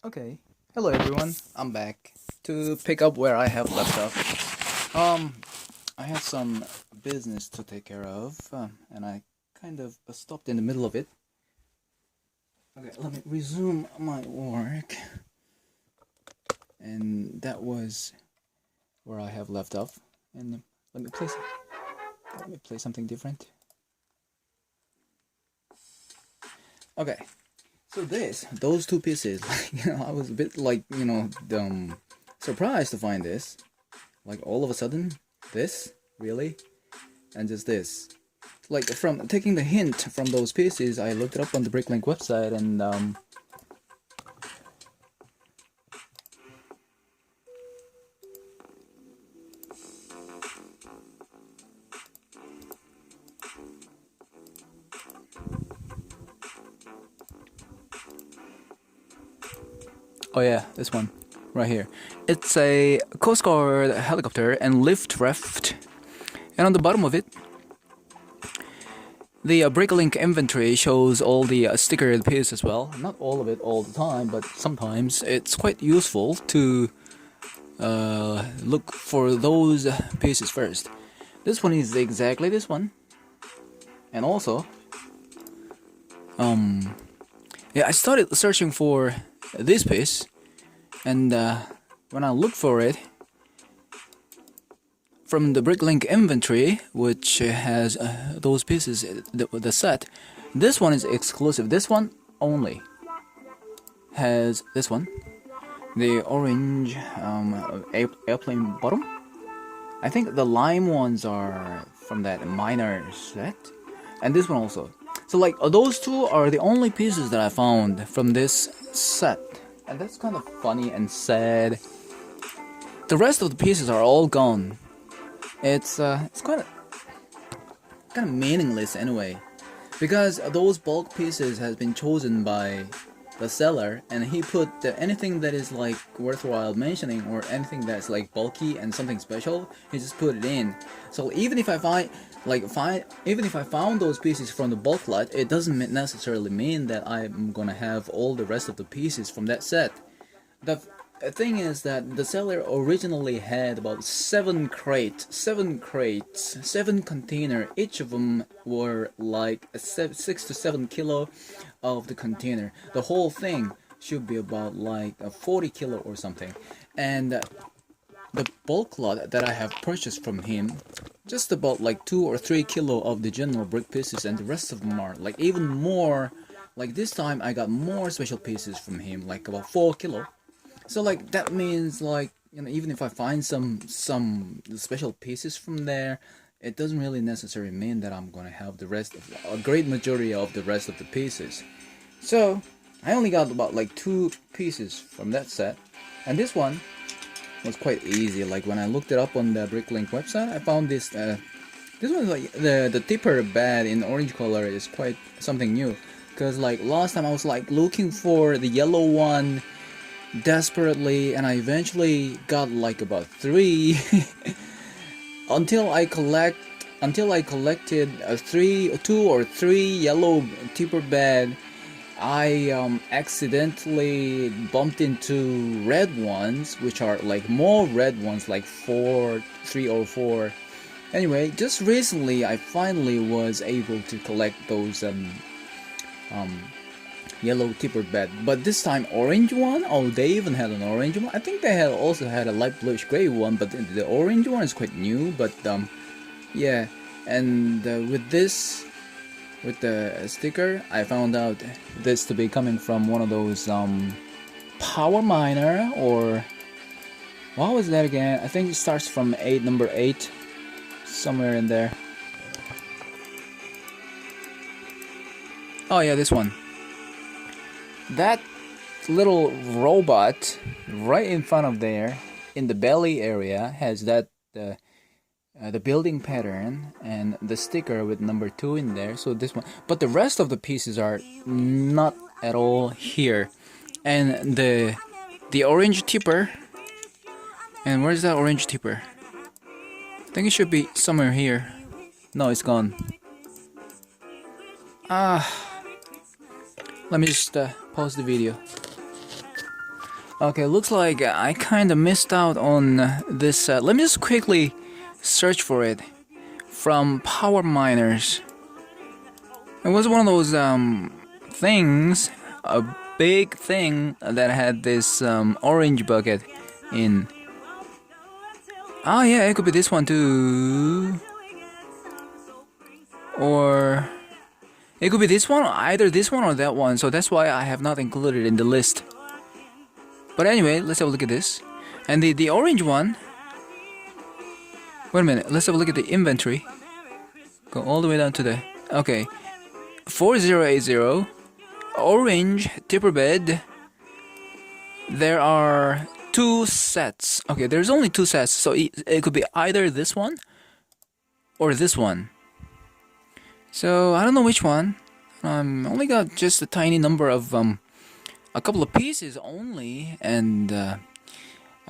Okay, hello everyone. I'm back to pick up where I have left off. I had some business to take care of, and I kind of stopped in the middle of it. Okay, let me resume my work. And that was where I have left off. And let me play something different. Okay. So those two pieces, I was a bit surprised to find this. Like all of a sudden, this, really? And just this. Like from taking the hint from those pieces, I looked it up on the Bricklink website and oh yeah, this one right here. It's a Coast Guard helicopter and lift raft, and on the bottom of it, the Bricklink inventory shows all the stickered pieces as well. Not all of it all the time, but sometimes it's quite useful to look for those pieces first. This one is exactly this one, and also, yeah, I started searching for this piece, and when I looked for it from the Bricklink inventory, which has those pieces, the set, this one is exclusive. This one only has this one, the orange airplane bottom. I think the lime ones are from that minor set, and this one also. So like those two are the only pieces that I found from this set, and that's kind of funny and sad. The rest of the pieces are all gone. It's kind of meaningless anyway, because those bulk pieces has been chosen by the seller, and he put anything that is like worthwhile mentioning or anything that's like bulky and something special, he just put it in. So even if I found those pieces from the bulk lot, it doesn't necessarily mean that I'm gonna have all the rest of the pieces from that set. The thing is that the seller originally had about 7 container. Each of them were like 6 to 7 kilo of the container. The whole thing should be about like a 40 kilo or something. And the bulk lot that I have purchased from him, just about like 2 or 3 kilo of the general brick pieces, and the rest of them are like even more. Like this time I got more special pieces from him, like about 4 kilo. So like that means, like, you know, even if I find some special pieces from there, it doesn't really necessarily mean that I'm gonna have the rest of a great majority of the rest of the pieces. So I only got about like 2 pieces from that set, and this one was quite easy. Like when I looked it up on the Bricklink website, I found this. This one, like the tipper bed in orange color, is quite something new. Cause like last time I was like looking for the yellow one desperately, and I eventually got like about 3 until I collected 2 or 3 yellow tipper bed. I accidentally bumped into red ones, which are like more red ones, like 3 or 4. Anyway, just recently I finally was able to collect those yellow tipper bed, but this time orange one. Oh, they even had an orange one. I think they had also had a light bluish gray one, but the orange one is quite new. But yeah, and with the sticker, I found out this to be coming from one of those power miner, or what was that again? I think it starts from number 8, somewhere in there. Oh yeah, this one. That little robot right in front of there, in the belly area, has that the building pattern and the sticker with number 2 in there. So this one, but the rest of the pieces are not at all here. And the orange tipper. And where's that orange tipper? I think it should be somewhere here. No, it's gone. Let me just pause the video. Okay, looks like I kind of missed out on this. Let me just quickly search for it from Power Miners. It was one of those things, a big thing that had this orange bucket in. Oh yeah, it could be this one too. Or it could be this one, either this one or that one. So that's why I have not included it in the list. But anyway, let's have a look at this. And the orange one. Wait a minute, let's have a look at the inventory. Go all the way down to the... Okay. 4080. Orange tipper bed. There are 2 sets. Okay, there's only 2 sets. So it could be either this one or this one. So I don't know which one. Only got just a tiny number of a couple of pieces only, and I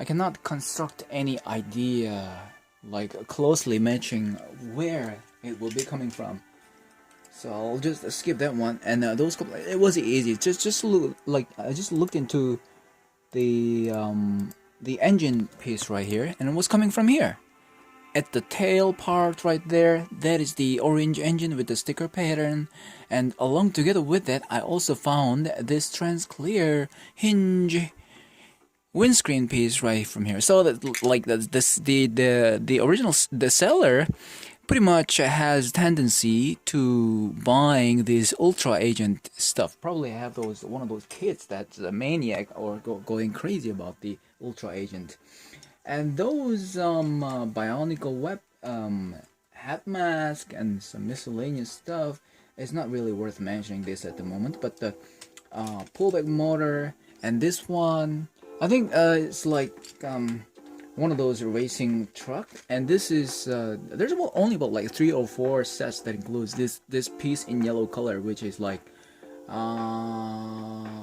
cannot construct any idea like closely matching where it will be coming from. So I'll just skip that one. And those couple, it was easy. Just look, like I just looked into the engine piece right here, and it was coming from here. At the tail part right there, that is the orange engine with the sticker pattern, and along together with that, I also found this trans-clear hinge windscreen piece right from here. So that, like the original, the seller pretty much has tendency to buying this Ultra Agent stuff. Probably have one of those kids that's a maniac or going crazy about the Ultra Agent. And those Bionicle web hat mask and some miscellaneous stuff is not really worth mentioning this at the moment. But the pullback motor and this one, I think it's like one of those racing truck. And this is there's only about like 3 or 4 sets that includes this piece in yellow color, which is like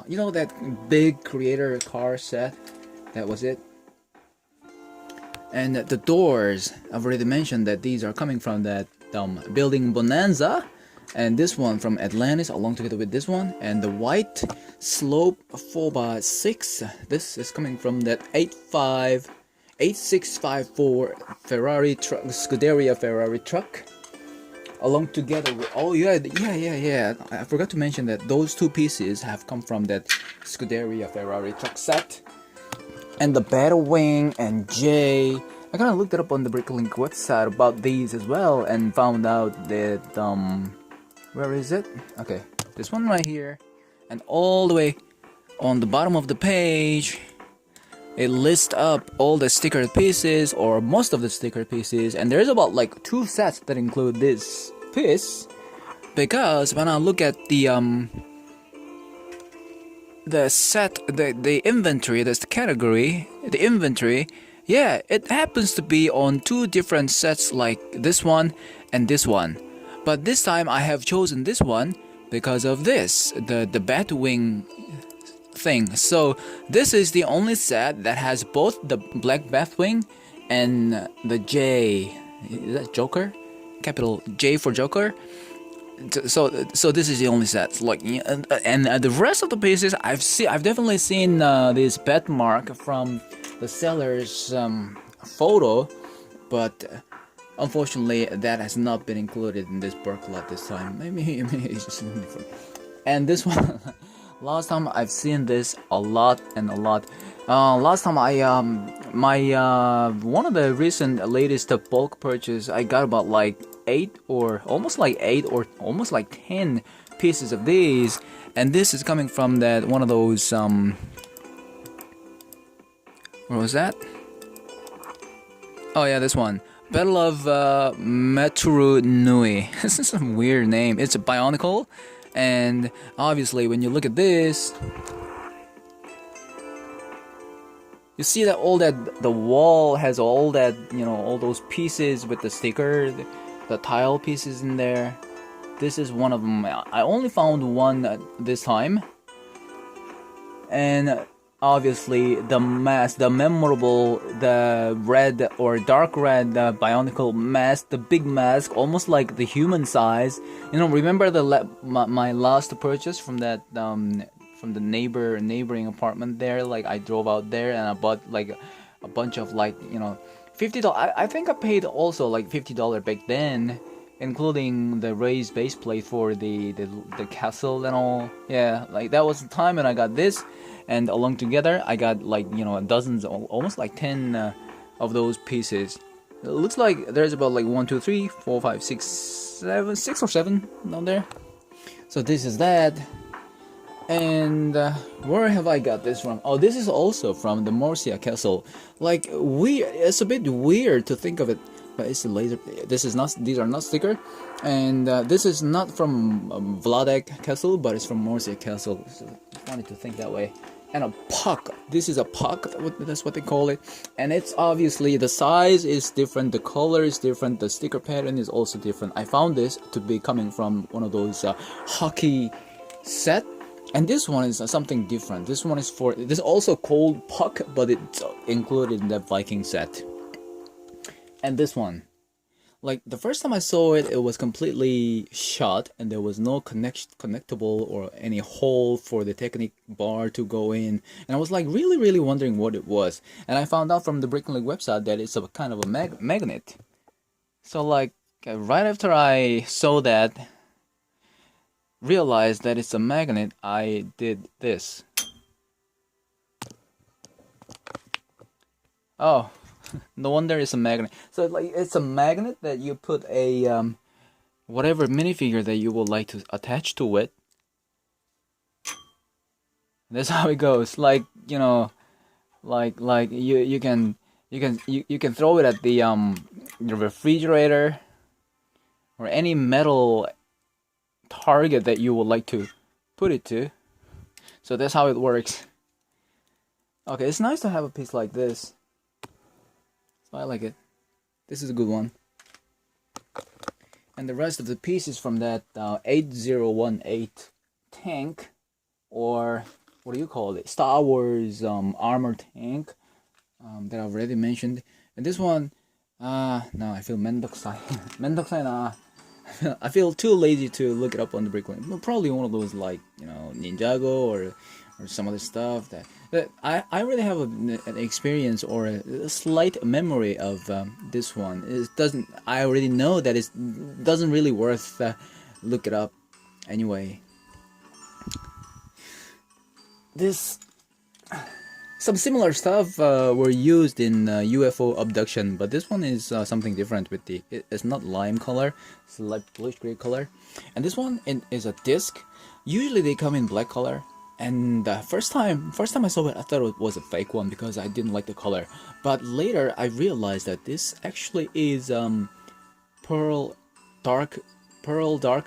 you know, that big creator car set. That was it. And the doors, I've already mentioned that these are coming from that building Bonanza, and this one from Atlantis along together with this one, and the white slope 4x6, this is coming from that 8654 Ferrari truck, Scuderia Ferrari truck, along together with, oh yeah, I forgot to mention that those 2 pieces have come from that Scuderia Ferrari truck set. And the Battlewing and J. I kind of looked it up on the Bricklink website about these as well, and found out that where is it? Okay, this one right here, and all the way on the bottom of the page, it lists up all the sticker pieces, or most of the sticker pieces, and there's about like 2 sets that include this piece, because when I look at the set, the inventory, that's the category, the inventory, yeah, it happens to be on 2 different sets, like this one and this one. But this time I have chosen this one because of this, the Batwing thing. So this is the only set that has both the black Batwing and the J. Is that Joker? Capital J for Joker. So this is the only set. Like, and the rest of the pieces, I've definitely seen this bet mark from the seller's photo, but unfortunately that has not been included in this Burke lot this time. Maybe it's just different. And this one, last time I've seen this a lot and a lot. Last time I one of the recent latest bulk purchase, I got about like 8 or almost like 10 pieces of these, and this is coming from that one of those where was that? Oh yeah, this one, Battle of Metru Nui. This is a weird name. It's a Bionicle, and obviously when you look at this, you see that the wall has all that, you know, all those pieces with the sticker, the tile pieces in there. This is one of them. I only found one this time, and obviously the mask, the memorable, the red or dark red Bionicle mask, the big mask, almost like the human size. You know, remember my last purchase from that from the neighboring apartment there. Like I drove out there and I bought like a bunch of like $50. I think I paid also like $50 back then, including the raised base plate for the castle and all. Yeah, like that was the time when I got this, and along together I got like dozens, almost like 10 of those pieces. It looks like there's about like 1, 2, 3, 4, 5, 6, 7, 6 or 7 down there. So this is that. And where have I got this from? Oh, this is also from the Morcia Castle. Like it's a bit weird to think of it, but it's a laser. This is not. These are not sticker, and this is not from Vladek Castle, but it's from Morcia Castle. So it's funny to think that way. And a puck. This is a puck. That's what they call it. And it's obviously the size is different, the color is different, the sticker pattern is also different. I found this to be coming from one of those hockey set. And this one is something different. This one is this is also called puck, but it's included in the Viking set. And this one, like the first time I saw it, it was completely shut, and there was no connectable or any hole for the Technic bar to go in. And I was like really wondering what it was. And I found out from the Bricklink website that it's a kind of a magnet. So like right after I saw that, realized that it's a magnet, I did this. Oh, no wonder it's a magnet. So like it's a magnet that you put a whatever minifigure that you would like to attach to it. That's how it goes. Like like you can throw it at the refrigerator or any metal target that you would like to put it to. So that's how it works. Okay, it's nice to have a piece like this. So I like it. This is a good one. And the rest of the pieces from that 8018 tank, or what do you call it? Star Wars armor tank that I've already mentioned. And this one, no, I feel mendokusai. Mendokusai na. I feel too lazy to look it up on the Bricklink. Probably one of those like Ninjago or some other stuff that I really have an experience or a slight memory of this one. It doesn't. I already know that it doesn't really worth look it up anyway. Some similar stuff were used in UFO abduction, but this one is something different. It's not lime color, it's a light bluish gray color, and this one is a disc. Usually they come in black color, and first time I saw it, I thought it was a fake one because I didn't like the color. But later I realized that this actually is pearl dark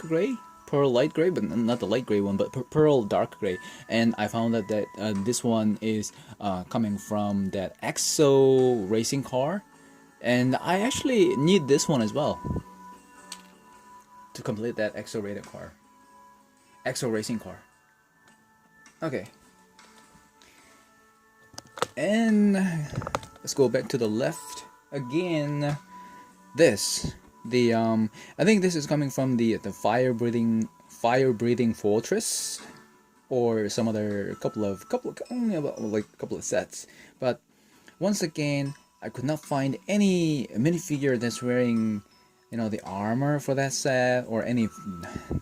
gray. Pearl light gray, but not the light gray one, but pearl dark gray. And I found out that this one is coming from that EXO racing car, and I actually need this one as well to complete that EXO racing car. Okay, and let's go back to the left again. I think this is coming from the fire breathing fortress, or some other couple of sets. But once again, I could not find any minifigure that's wearing the armor for that set, or any.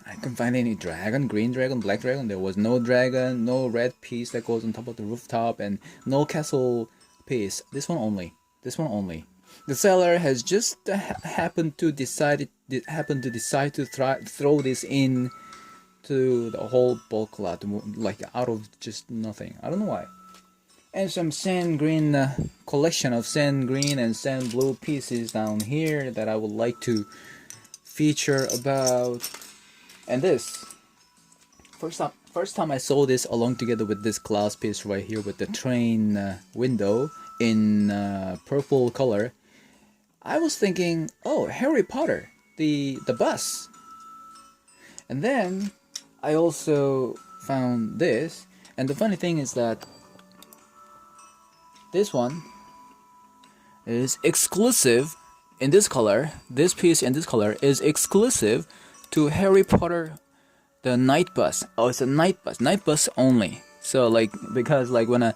I couldn't find any dragon, green dragon, black dragon. There was no dragon, no red piece that goes on top of the rooftop, and no castle piece. This one only. The seller has just happened to decide to throw this in to the whole bulk lot, like out of just nothing. I don't know why. And some sand green collection of sand green and sand blue pieces down here that I would like to feature about. And this first time I saw this along together with this glass piece right here with the train window in purple color. I was thinking, oh, Harry Potter, the bus. And then I also found this, and the funny thing is that this one is exclusive in this color. This piece in this color is exclusive to Harry Potter the night bus. Oh, it's a night bus only. So like, because like when I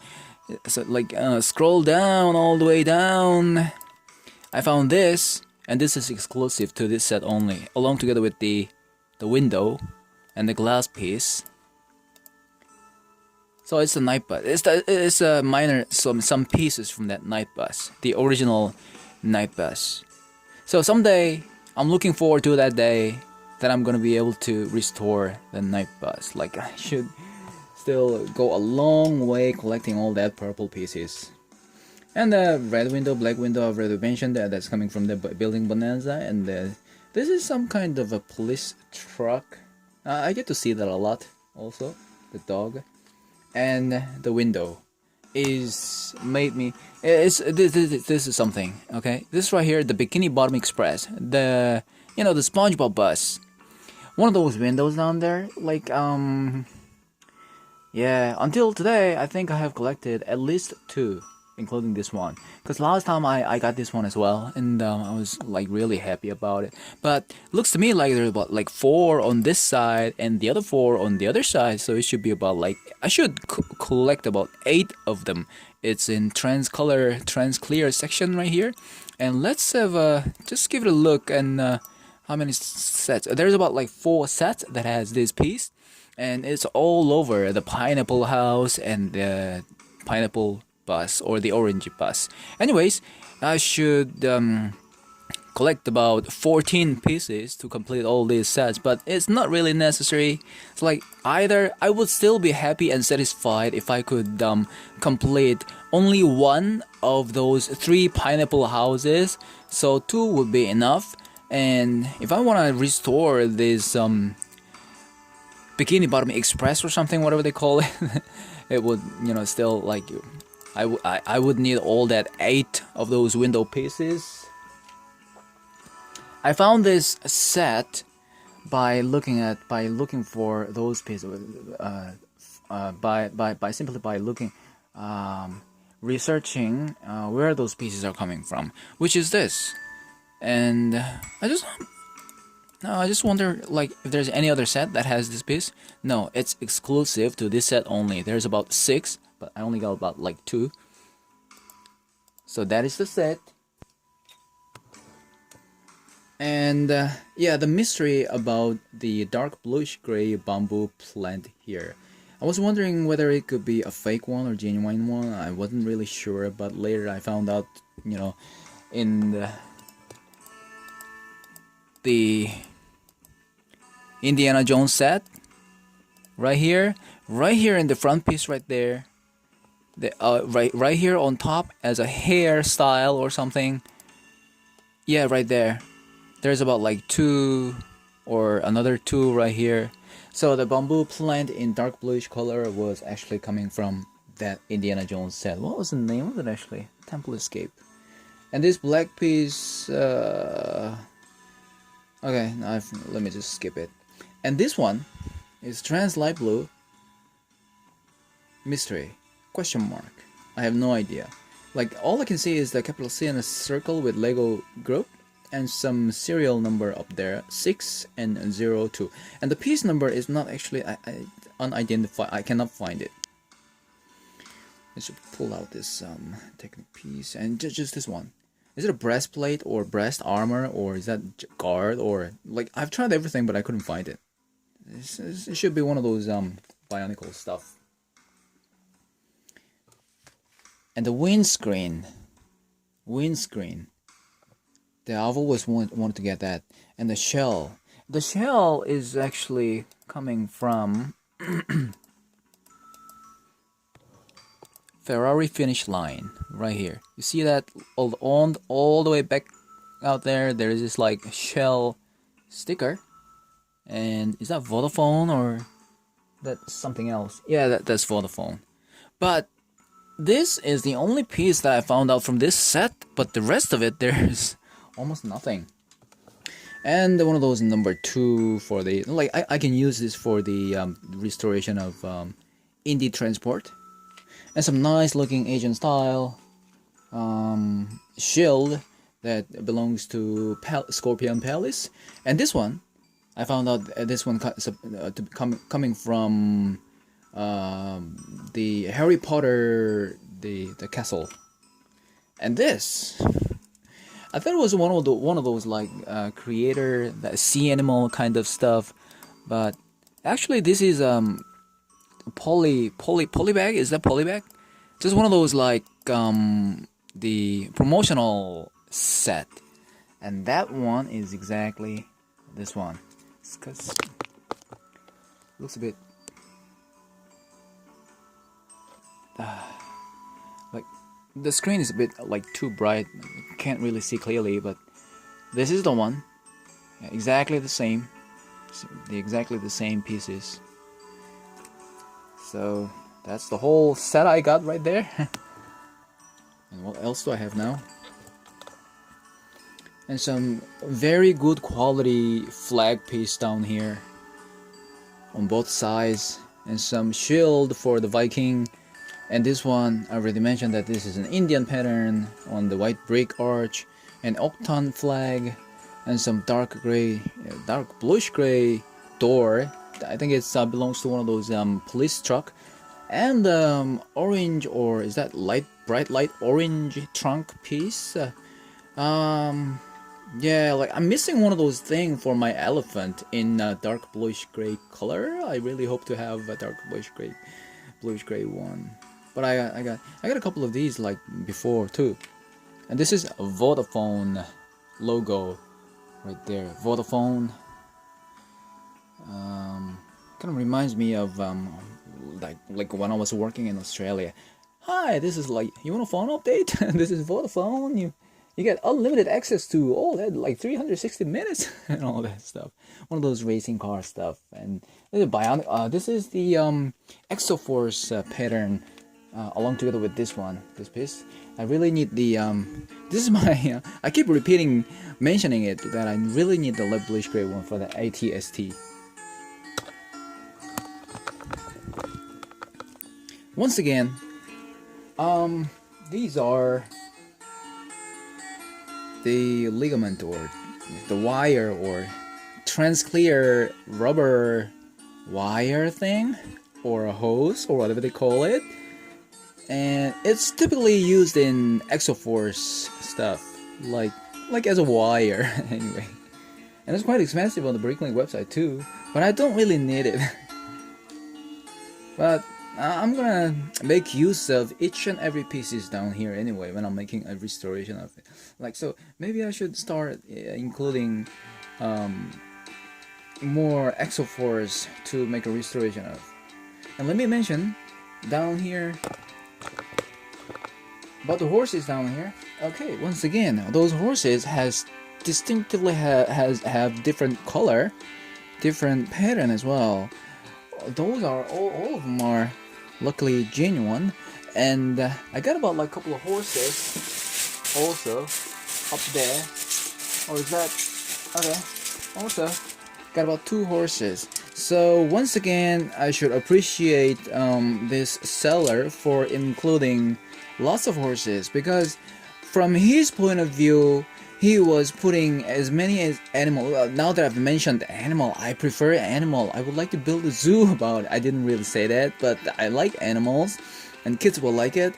scroll down all the way down, I found this, and this is exclusive to this set only, along together with the window and the glass piece. So it's a night bus. It's a minor some pieces from that night bus, the original night bus. So someday I'm looking forward to that day that I'm gonna be able to restore the night bus. Like, I should still go a long way collecting all that purple pieces. And the red window, black window, I've already mentioned that. That's coming from the building Bonanza. And this is some kind of a police truck. I get to see that a lot also, the dog. And the window is made me. This is something, okay? This right here, the Bikini Bottom Express, the SpongeBob bus. One of those windows down there, like yeah. Until today, I think I have collected at least 2, including this one. Because last time I got this one as well, and I was like really happy about it. But looks to me like there's about like 4 on this side and the other 4 on the other side. So it should be about like, I should collect about 8 of them. It's in transclear section right here. And let's have just give it a look and how many sets. There's about like 4 sets that has this piece. And it's all over the pineapple house and the pineapple bus or the orange bus. Anyways, I should collect about 14 pieces to complete all these sets, but it's not really necessary. It's like either I would still be happy and satisfied if I could complete only 1 of those 3 pineapple houses, so 2 would be enough. And if I want to restore this Bikini Bottom Express or something, whatever they call it, it would, still like, I would need all that 8 of those window pieces. I found this set by looking for those pieces, simply by looking, researching where those pieces are coming from, which is this, and I just wonder, like, if there's any other set that has this piece. No, it's exclusive to this set only. There's about 6, but I only got about like 2. So that is the set. And yeah, the mystery about the dark bluish gray bamboo plant here. I was wondering whether it could be a fake one or genuine one. I wasn't really sure, but later I found out, in the Indiana Jones set, right here in the front piece, right there, the right here on top as a hairstyle or something. Yeah, right there. There's about like 2 or another 2 right here. So the bamboo plant in dark bluish color was actually coming from that Indiana Jones set. What was the name of it actually? Temple Escape. And this black piece, okay, let me just skip it. And this one is trans light blue mystery question mark. I have no idea. Like, all I can see is the capital C and a circle with Lego group and some serial number up there, 6 and 02. And the piece number is not actually unidentified. I cannot find it. I should pull out this technic piece and just this one. Is it a breastplate or breast armor, or is that guard, or like, I've tried everything but I couldn't find it. It should be one of those bionicle stuff. And the windscreen. I've always wanted to get that. And the shell. The shell is actually coming from Ferrari finish line right here. You see that all the way back out there? There is this like shell sticker. And is that Vodafone or that's something else? Yeah, that's Vodafone. But this is the only piece that I found out from this set, but the rest of it, there's almost nothing. And one of those number 2 for the, like, I can use this for the restoration of Indie Transport. And some nice looking Asian style shield that belongs to Scorpion Palace. And this one, I found out this one coming from the Harry Potter, the castle, and this. I thought it was one of those like creator that sea animal kind of stuff, but actually this is polybag. Is that polybag? Just one of those like the promotional set, and that one is exactly this one. Because looks a bit like the screen is a bit like too bright, can't really see clearly, but this is the one. Yeah, exactly the same, exactly the same pieces. So that's the whole set I got right there. And what else do I have now? And some very good quality flag piece down here on both sides, and some shield for the Viking. And this one, I already mentioned that this is an Indian pattern on the white brick arch, an Octan flag, and some dark gray, dark bluish gray door. I think it belongs to one of those police truck, and orange, or is that bright light orange trunk piece. Yeah, like I'm missing one of those things for my elephant in dark bluish gray color. I really hope to have a dark bluish gray one. But I got a couple of these like before too. And this is a Vodafone logo right there. Vodafone. Kind of reminds me of like when I was working in Australia. Hi, this is like, you want a phone update? This is Vodafone. You get unlimited access to all that, like 360 minutes and all that stuff. One of those racing car stuff. And this is Bionic. This is the Exoforce pattern, along together with this one, this piece. I really need the this is my I keep mentioning it, that I really need the light bluish gray one for the ATST. Once again, these are the ligament, or the wire, or transclear rubber wire thing, or a hose, or whatever they call it. And it's typically used in Exoforce stuff, like as a wire anyway. And it's quite expensive on the Bricklink website too, but I don't really need it. But I'm gonna make use of each and every pieces down here anyway when I'm making a restoration of it. Like, so maybe I should start including more Exoforce to make a restoration of. And let me mention down here about the horses down here. Okay, once again, those horses have different color, different pattern as well. Those are all of them are luckily genuine, and I got about like a couple of horses also up there. Or is that okay? Also got about 2 horses. So once again, I should appreciate this seller for including lots of horses, because from his point of view, he was putting as many as animal. Now that I've mentioned animal, I prefer animal. I would like to build a zoo about it. I didn't really say that, but I like animals, and kids will like it.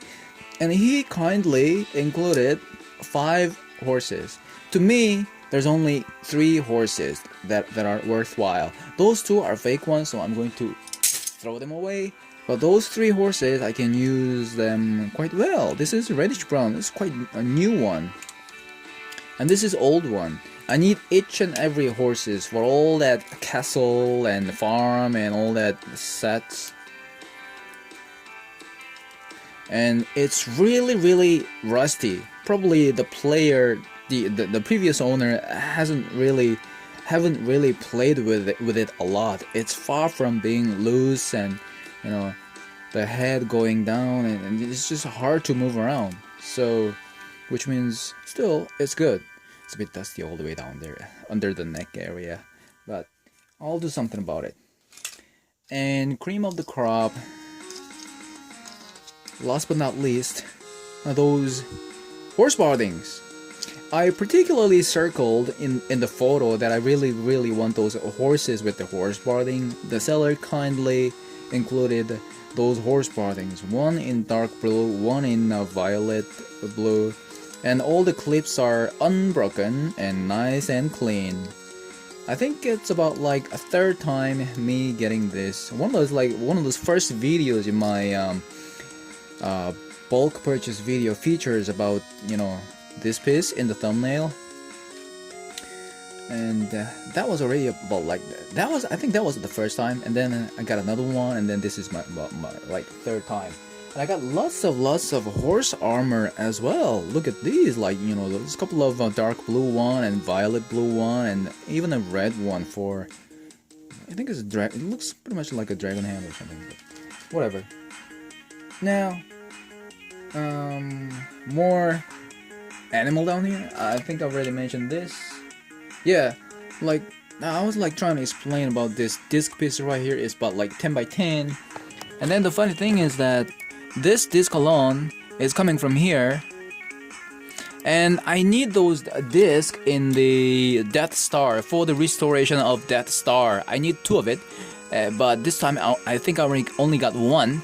And he kindly included 5 horses. To me, there's only 3 horses that are worthwhile. Those 2 are fake ones, so I'm going to throw them away. But those 3 horses, I can use them quite well. This is reddish brown. This is quite a new one. And this is old one. I need each and every horses for all that castle and farm and all that sets. And it's really rusty. Probably the player, the previous owner haven't really played with it a lot. It's far from being loose, and you know, the head going down, and it's just hard to move around. So, which means still it's good. It's a bit dusty all the way down there under the neck area, but I'll do something about it. And cream of the crop, last but not least, are those horse bardings. I particularly circled in the photo that I really want those horses with the horse bathing. The seller kindly included those horse bathings, one in dark blue, one in violet blue, and all the clips are unbroken and nice and clean. I think it's about like a third time me getting this. One of those first videos in my bulk purchase video features about, you know, this piece in the thumbnail, and that was already about like I think that was the first time, and then I got another one, and then this is my like third time. And I got lots of horse armor as well. Look at these, like, you know, there's a couple of dark blue one and violet blue one, and even a red one for, I think it's a dragon. It looks pretty much like a dragon hand or something, but whatever. Now, more animal down here. I think I already mentioned this. Yeah, like I was like trying to explain about this disc piece right here. It's about like 10 by 10, and then the funny thing is that this disc alone is coming from here, and I need those discs in the Death Star for the restoration of Death Star. I need 2 of it, but this time I think I only got 1.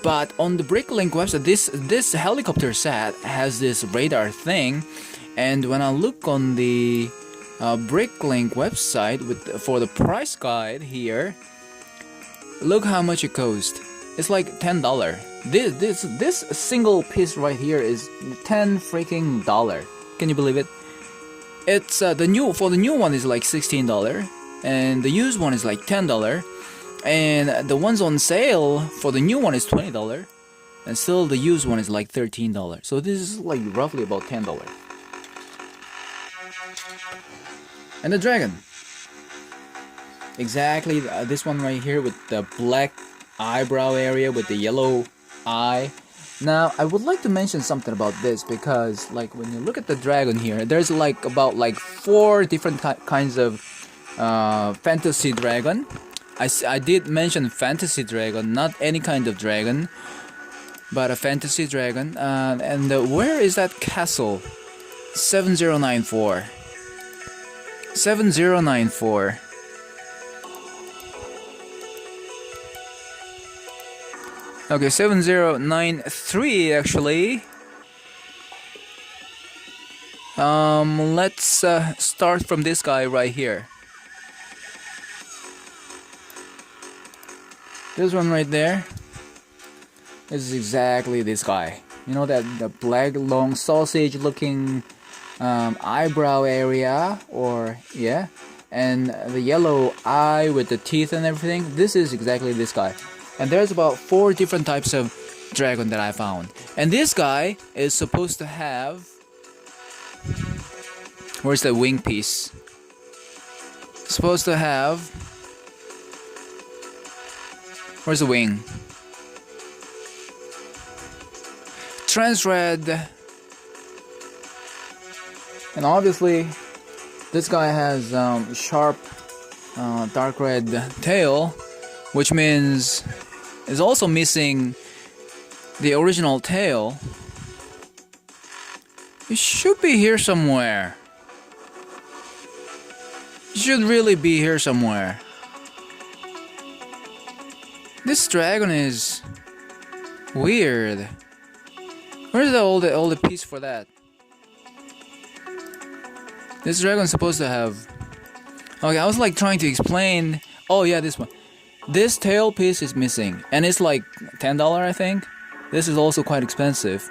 But on the Bricklink website, this helicopter set has this radar thing, and when I look on the Bricklink website for the price guide here, look how much it cost. It's like $10. This single piece right here is $10 freaking dollar. Can you believe it? It's for the new one is like $16, and the used one is like $10. And the ones on sale for the new one is $20, and still the used one is like $13. So this is like roughly about $10. And the dragon, exactly this one right here with the black eyebrow area with the yellow eye. Now I would like to mention something about this, because like when you look at the dragon here, there's like about like 4 different kinds of fantasy dragon. I did mention fantasy dragon, not any kind of dragon, but a fantasy dragon. And where is that castle? 7094. 7094. Okay, 7093 actually. Let's start from this guy right here. This one right there is exactly this guy. You know, that the black long sausage looking eyebrow area, or yeah, and the yellow eye with the teeth and everything. This is exactly this guy. And there's about 4 different types of dragon that I found. And this guy is supposed to have, where's the wing piece? Supposed to have, where's the wing? Transred. And obviously this guy has sharp dark red tail, which means is also missing the original tail. It should be here somewhere. It should really be here somewhere. This dragon is weird. Where's all the piece for that? This dragon's supposed to have. Okay, I was like trying to explain. Oh yeah, this one. This tail piece is missing, and it's like $10, I think. This is also quite expensive.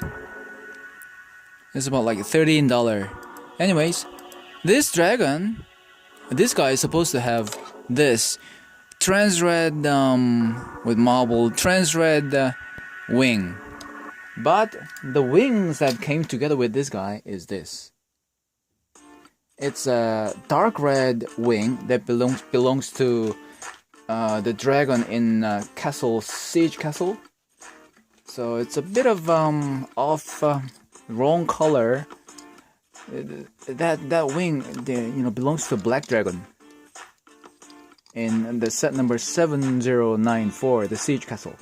It's about like $13. Anyways, this dragon, this guy is supposed to have this transred with marble transred wing, but the wings that came together with this guy is this. It's a dark red wing that belongs to the dragon in Castle Siege Castle. So it's a bit of off wrong color. That wing, belongs to Black Dragon in the set number 7094, the Siege Castle.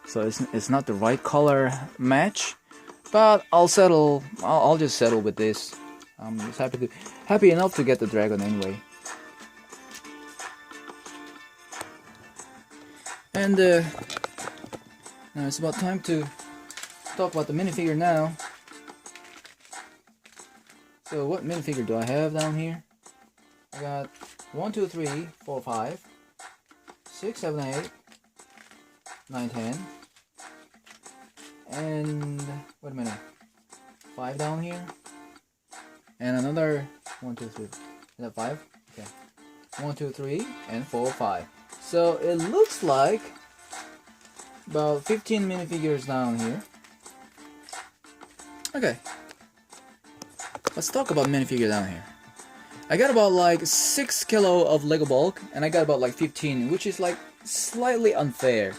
So it's not the right color match. But I'll settle. I'll just settle with this. I'm just happy enough to get the dragon anyway. And now it's about time to talk about the minifigure now. So what minifigure do I have down here? I got 1, 2, 3, 4, 5, 6, 7, 8, 9, 10, and wait a minute, 5 down here, and another 1, 2, 3. Is that 5? Okay. 1, 2, 3, and 4, 5. So it looks like about 15 minifigures down here. Okay. Let's talk about minifigure down here. I got about like 6 kilo of Lego bulk, and I got about like 15, which is like slightly unfair.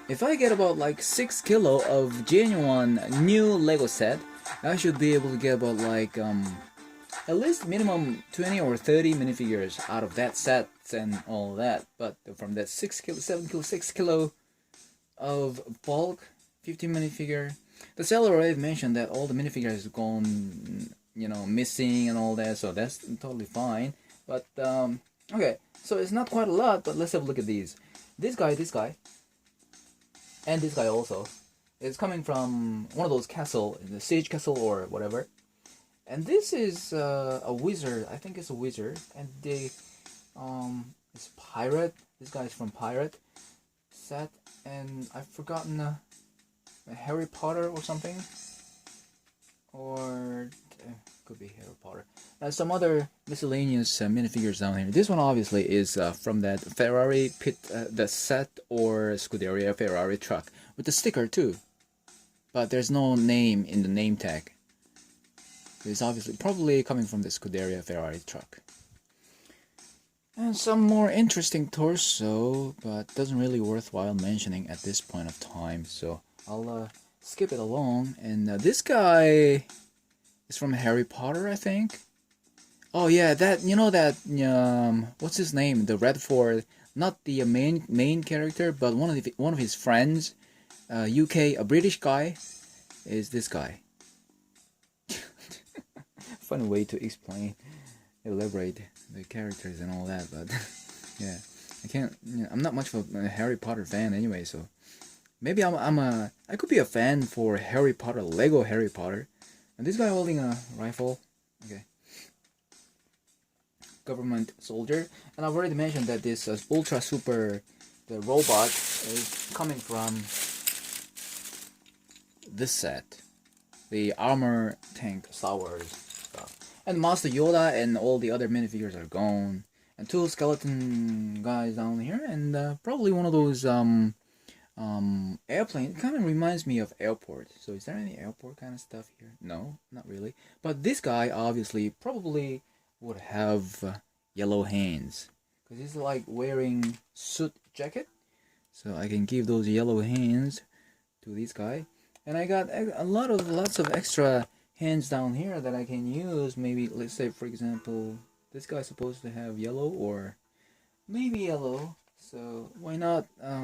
If I get about like 6 kilo of genuine new Lego set, I should be able to get about like at least minimum 20 or 30 minifigures out of that set and all that. But from that 6 kilo, 7 kilo, 6 kilo of bulk, 15 minifigure, the seller already mentioned that all the minifigures have gone, you know, missing and all that, so that's totally fine. But okay, so it's not quite a lot, but let's have a look at these. This guy, and this guy also is coming from one of those castle, the siege castle or whatever. And this is a wizard. I think it's a wizard, and they it's pirate. This guy is from pirate set, and I've forgotten Harry Potter or something, or could be Harry Potter. Some other miscellaneous minifigures down here. This one obviously is from that Ferrari pit, the set or Scuderia Ferrari truck with the sticker too, but there's no name in the name tag. It's obviously probably coming from the Scuderia Ferrari truck. And some more interesting torso, but doesn't really worthwhile mentioning at this point of time, so I'll skip it along. And this guy is from Harry Potter, I think. Oh yeah, that, you know, that what's his name? The Redford, not the main character, but one of his friends, UK, a British guy, is this guy. Funny way to elaborate the characters and all that, but yeah, I can't. You know, I'm not much of a Harry Potter fan anyway, so maybe I could be a fan for Harry Potter, Lego Harry Potter. And this guy holding a rifle, okay, government soldier. And I've already mentioned that this Ultra Super, the robot, is coming from this set, the Armor Tank Star Wars stuff. And Master Yoda and all the other minifigures are gone. And 2 skeleton guys down here, and probably one of those airplane. It kind of reminds me of airport. So is there any airport kind of stuff here? No, not really. But this guy obviously probably would have yellow hands, because he's like wearing suit jacket. So I can give those yellow hands to this guy. And I got lots of extra hands down here that I can use. Maybe, let's say for example, this guy's supposed to have yellow, or maybe yellow. So why not